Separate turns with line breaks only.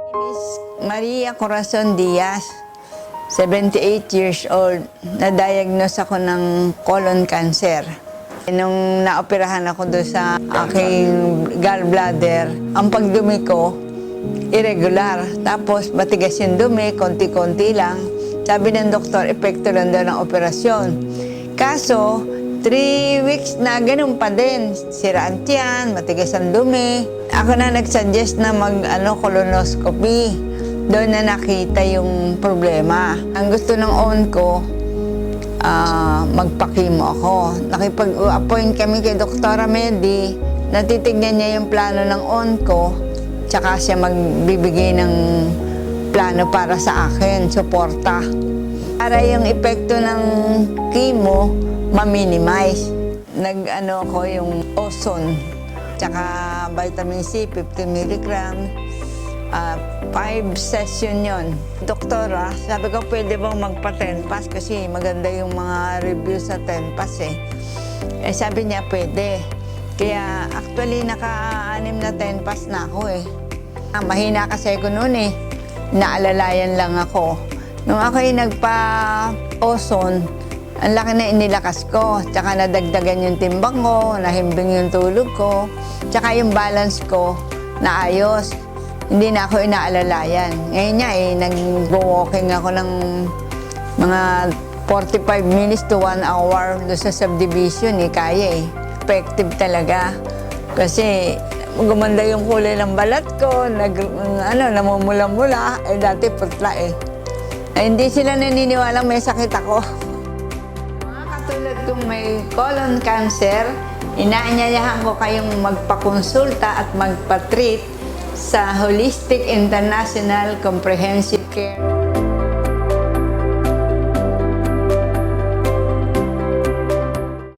Miss Maria Corazon Diaz, 78 years old. Na-diagnose ako ng colon cancer. Nung naoperahan ako doon sa aking gallbladder, ang pagdumi ko, irregular. Tapos matigas yung dumi, konti-konti lang. Sabi ng doktor, epekto lang daw ng operasyon. Kaso, 3 weeks na ganun pa din. Siraan tiyan, matigas ang dumi. Ako na nag-suggest na colonoscopy. Doon na nakita yung problema. Ang gusto ng own ko, magpakimo ako. Nakipag-appoint kami kay Dr. Medi. Natitignan niya yung plano ng own ko. Tsaka siya magbibigay ng plano para sa akin, suporta. Para yung epekto ng chemo, ma-minimize. Nag-ano ko yung ozone, tsaka vitamin C, 50 mg, 5 session yon. Doktora, sabi ko pwede bang magpa-10-pass kasi maganda yung mga reviews sa 10-pass eh. Eh sabi niya pwede. Kaya actually naka-6 na 10-pass na ako eh. Mahina kasi ako noon eh. Naalalayan lang ako. Nung ako'y nagpa-ozone, ang laki na inilakas ko. Tsaka nadagdagan yung timbang ko, nahimbing yung tulog ko. Tsaka yung balance ko, naayos. Hindi na ako inaalalayan. Ngayon nga nag-walking ako ng mga 45 minutes to 1 hour doon sa subdivision kaya eh. Effective talaga. Kasi gumanda yung kulay ng balat ko, namumula-mula. Dati putla eh. Hindi sila naniniwalang may sakit ako. Mga katulad kong may colon cancer, inaanyayahan ko kayong magpakonsulta at magpa-treat sa Holistic International Comprehensive Care